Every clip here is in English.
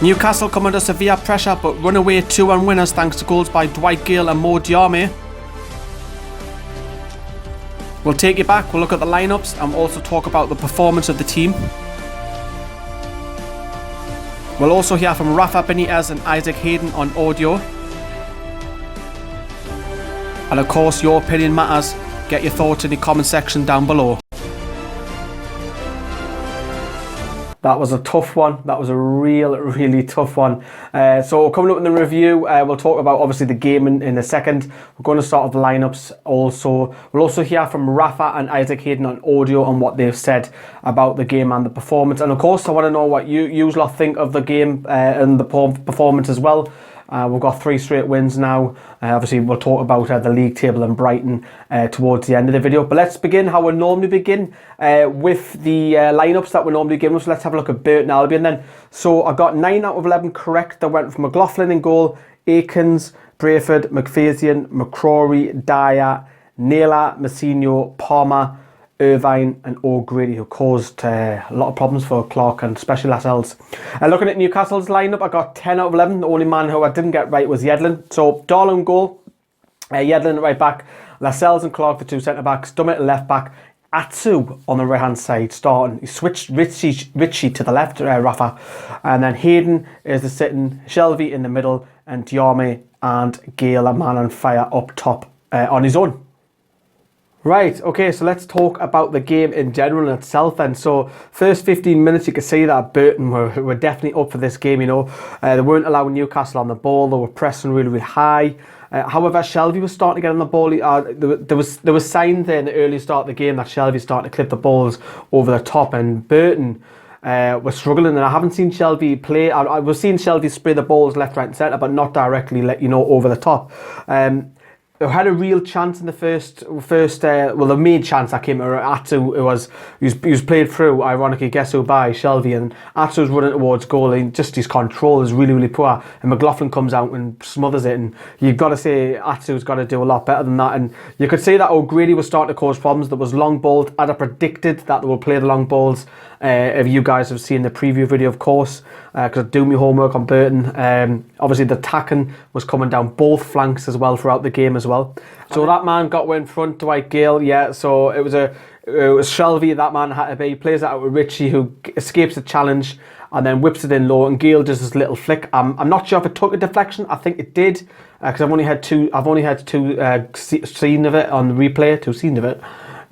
Newcastle come under severe pressure but run away 2-1 winners thanks to goals by Dwight, Gayle and Diame. We'll take you back, we'll look at the lineups and also talk about the performance of the team. We'll also hear from Rafa Benitez and Isaac Hayden on audio. And of course, your opinion matters. Get your thoughts in the comment section down below. That was a tough one. That was a really tough one. So coming up in the review, we'll talk about obviously the game in a second. We're going to start with the lineups also. We'll also hear from Rafa and Isaac Hayden on audio on what they've said about the game and the performance. And of course, I want to know what you lot think of the game and the performance as well. We've got 3 straight wins now. Obviously, we'll talk about the league table and Brighton towards the end of the video. But let's begin how we normally begin with the lineups that we normally begin with. So let's have a look at Burton Albion then. So I got 9 out of 11 correct. I went from McLaughlin in goal, Akins, Brayford, McPherson, McCrory, Dyer, Naylor, Messino, Palmer, Irvine and O'Grady, who caused a lot of problems for Clark and especially Lascelles. Looking at Newcastle's lineup, I got 10 out of 11. The only man who I didn't get right was Yedlin. So Darlow goal, Yedlin at right back, Lascelles and Clark the 2 centre backs, Dummett at left back, Atsu on the right hand side starting. He switched Ritchie to the left, Rafa, and then Hayden is the sitting, Shelvey in the middle, and Diame and Gayle a man on fire up top on his own. Right, okay, so let's talk about the game in general in itself then. So, first 15 minutes, you could see that Burton were definitely up for this game, you know. They weren't allowing Newcastle on the ball, they were pressing really high. However, Shelvey was starting to get on the ball. There was signs there in the early start of the game that Shelvey was starting to clip the balls over the top, and Burton was struggling. And I haven't seen Shelvey play. I was seeing Shelvey spray the balls left, right and centre, but not directly, over the top. They had a real chance in the first. Well, the main chance that came to Atsu, he was played through, ironically, guess who, by Shelvey, and Atsu was running towards goal, and just his control is really poor, and McLaughlin comes out and smothers it, and you've got to say Atsu's got to do a lot better than that. And you could see that O'Grady was starting to cause problems. There was long balls, as I predicted that they will play the long balls. If you guys have seen the preview video, of course, because I do my homework on Burton. Obviously the attacking was coming down both flanks as well throughout the game as well. So that man got in front, Dwight, Gayle, yeah. So it was Shelvey, that man had to be. He plays that out with Ritchie, who escapes the challenge and then whips it in low, and Gayle does this little flick. I'm not sure if it took a deflection. I think it did, because I've only had two scenes of it on the replay,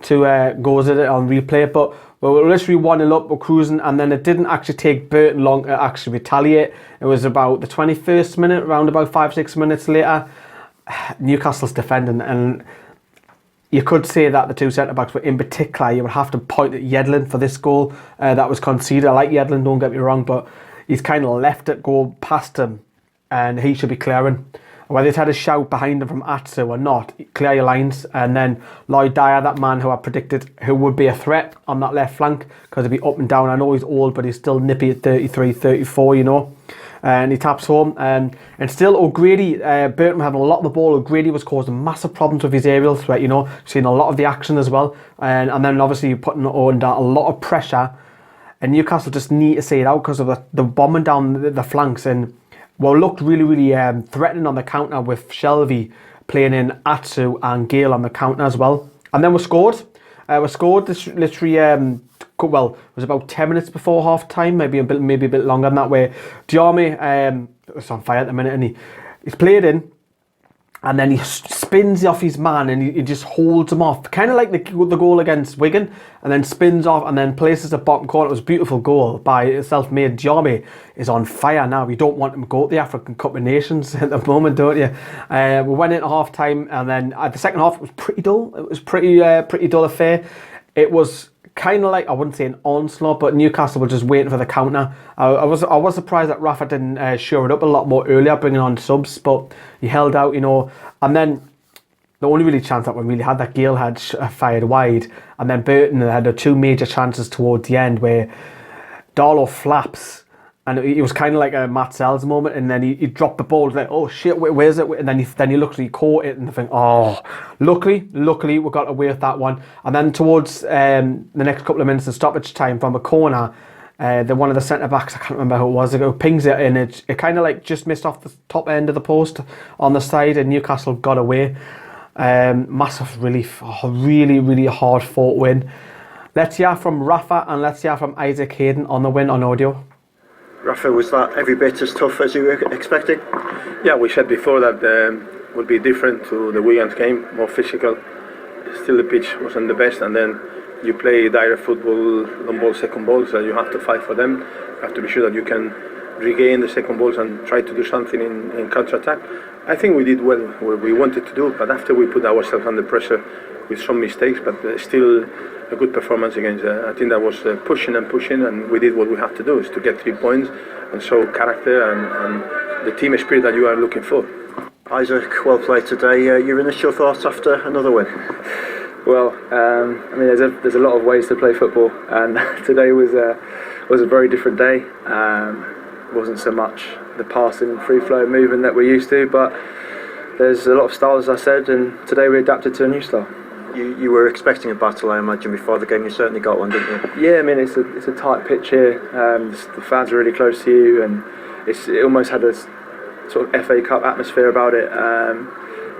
two goes at it on replay, but we're literally 1-0 up, we're cruising, and then it didn't actually take Burton long to actually retaliate. It was about the 21st minute, around about 5-6 minutes later, Newcastle's defending, and you could say that the 2 centre-backs, but in particular, you would have to point at Yedlin for this goal that was conceded. I like Yedlin, don't get me wrong, but he's kind of left it go past him, and he should be clearing. Whether he's had a shout behind him from Atsu or not, clear your lines. And then Lloyd Dyer, that man who I predicted who would be a threat on that left flank, because he'd be up and down. I know he's old, but he's still nippy at 33, 34, you know. And he taps home. And still O'Grady, Burton having a lot of the ball. O'Grady was causing massive problems with his aerial threat, you know. Seeing a lot of the action as well. And then obviously putting under a lot of pressure. And Newcastle just need to see it out because of the bombing down the flanks. And well, looked really threatening on the counter with Shelvey playing in Atsu and Gayle on the counter as well. And then we scored. This literally, it was about 10 minutes before half time, maybe a bit longer than that. Where Diame was on fire at the minute, and he's played in, and then he spins off his man and he just holds him off, kind of like the goal against Wigan, and then spins off and then places the bottom corner. It was a beautiful goal by self-made. Diame is on fire now. You don't want him to go to the African Cup of Nations at the moment, don't you? We went into half time, and then the second half was pretty dull. It was pretty dull affair. It was kind of like, I wouldn't say an onslaught, but Newcastle were just waiting for the counter. I was surprised that Rafa didn't shore it up a lot more earlier, bringing on subs, but he held out, you know. And then the only really chance that we really had, that Gayle had fired wide, and then Burton had the 2 major chances towards the end where Darlow flaps, and he was kind of like a Matt Sells moment, and then he dropped the ball, like, oh shit, where's it? And then he looked, he caught it, and I think, oh, luckily we got away with that one. And then towards the next couple of minutes of stoppage time from a corner, One of the centre backs, I can't remember who it was, it pings it in, it kind of like just missed off the top end of the post on the side, and Newcastle got away. Massive relief, really hard fought win. Let's hear from Rafa and let's hear from Isaac Hayden on the win on audio. Rafa, was that every bit as tough as you were expecting? Yeah, we said before that would be different to the weekend game, more physical. Still the pitch wasn't the best, and then you play direct football, long ball, second balls, so you have to fight for them. You have to be sure that you can regain the second balls and try to do something in counter-attack. I think we did well what we wanted to do, but after we put ourselves under pressure with some mistakes, but still a good performance against. I think that was pushing, and we did what we have to do, is to get 3 points and show character and the team spirit that you are looking for. Isaac, well played today. Your initial thoughts after another win? Well, I mean, there's a lot of ways to play football, and today was a very different day. Wasn't so much the passing, free flow movement that we're used to, but there's a lot of styles, as I said, and today we adapted to a new style. You were expecting a battle, I imagine, before the game. You certainly got one, didn't you? Yeah, I mean, it's a tight pitch here. The fans are really close to you, and it almost had a sort of FA Cup atmosphere about it.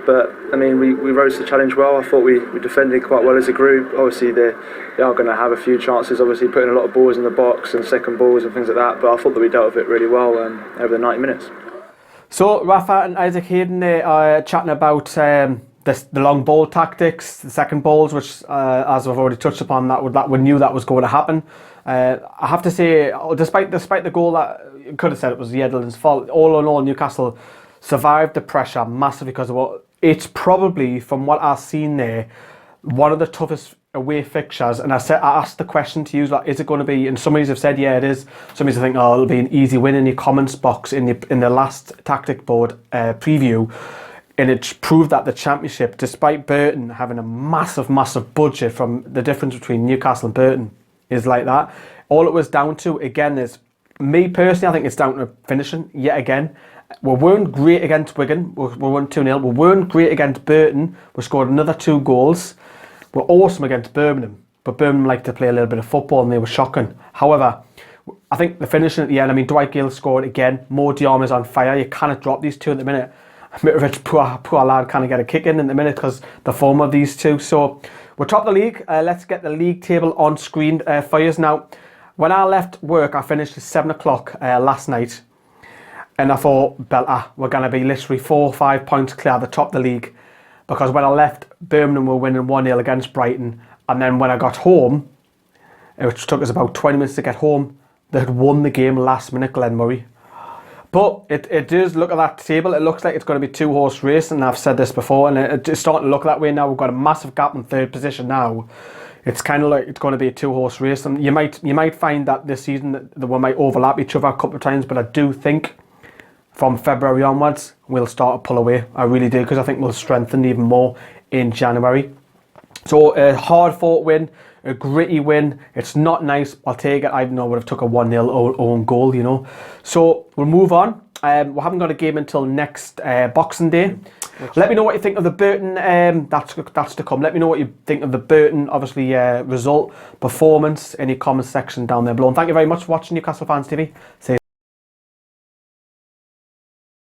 But I mean, we rose to the challenge well. I thought we defended quite well as a group. Obviously, they are going to have a few chances, obviously putting a lot of balls in the box and second balls and things like that. But I thought that we dealt with it really well over the 90 minutes. So Rafa and Isaac Hayden are chatting about the long ball tactics, the second balls, which as I've already touched upon, that we knew that was going to happen. I have to say, despite the goal, that you could have said it was Yedlin's fault, all in all, Newcastle survived the pressure massively because of what it's probably, from what I've seen there, one of the toughest away fixtures. And I asked the question to you, like, is it going to be? And some of you have said, yeah, it is. Some of you think, oh, it'll be an easy win in your comments box in the last tactic board preview. And it proved that the Championship, despite Burton having a massive budget, from the difference between Newcastle and Burton is like that. All it was down to, again, is me personally, I think it's down to finishing yet again. We weren't great against Wigan. We won 2-0. We weren't great against Burton. We scored another 2 goals. We're awesome against Birmingham. But Birmingham liked to play a little bit of football and they were shocking. However, I think the finishing at the end, I mean, Dwight Gayle scored again. Diame is on fire. You cannot drop these two at the minute. Mitrovic, poor lad, can't get a kick in the minute because the form of these two. So we're top of the league. Let's get the league table on screen for you now. When I left work, I finished at 7 o'clock last night. And I thought, we're going to be literally 4 or 5 points clear at the top of the league. Because when I left, Birmingham were winning 1-0 against Brighton. And then when I got home, which took us about 20 minutes to get home, they had won the game last minute, Glenn Murray. But it does look at that table. It looks like it's going to be 2-horse race. And I've said this before. And it's starting to look that way now. We've got a massive gap in third position now. It's kind of like it's going to be a 2-horse race. And you might find that this season that we might overlap each other a couple of times. But I do think from February onwards, we'll start to pull away. I really do, because I think we'll strengthen even more in January. So a hard-fought win, a gritty win. It's not nice. I'll take it. I know would have took a 1-0 own goal, you know. So we'll move on. We haven't got a game until next Boxing Day. Let me know what you think of the Burton. That's to come. Let me know what you think of the Burton, obviously, result, performance, in your comments section down there below. And thank you very much for watching Newcastle Fans TV. See you.